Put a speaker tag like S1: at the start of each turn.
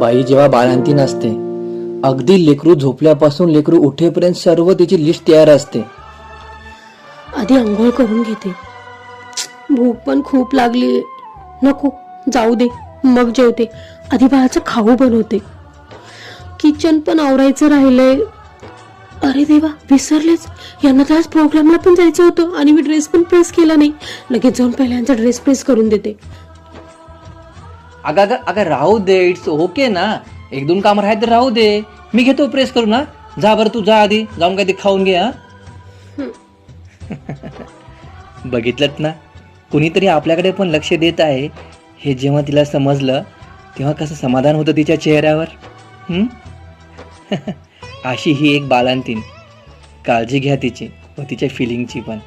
S1: बाई जेव्हा बाळंतीण असते, अगदी लेकरू झोपल्यापासून लेकरू उठेपर्यंत सर्व तिची लिस्ट तयार असते.
S2: आधी आंघोळ करून घेते. भूक पण खूप लागली. नको, जाऊ दे, मग जेवते. आधी बाळाचं खाऊ बनवते. किचन पण आवरायचं राहिलंय. अरे देवा, विसरलेच. यांना तर आज प्रोग्रामला पण जायचं होतं आणि मी ड्रेस पण प्रेस केला नाही. लगेच जाऊन पहिल्यांचा ड्रेस प्रेस करून देते.
S1: अगं अगं अगं राहू दे, इट्स ओके ना. एक दोन काम राहिले तर राहू दे, मी घेतो प्रेस करू ना. जा बरं, तू जा आधी, जाऊन काय ते खाऊन घे. बघितलं ना, कुणीतरी आपल्याकडे पण लक्ष देत आहे. हे जेव्हा तिला समजलं तेव्हा कसं समाधान होतं तिच्या चेहऱ्यावर. अशी ही एक बाळंतीण. काळजी घ्या तिची व तिच्या फिलिंगची पण.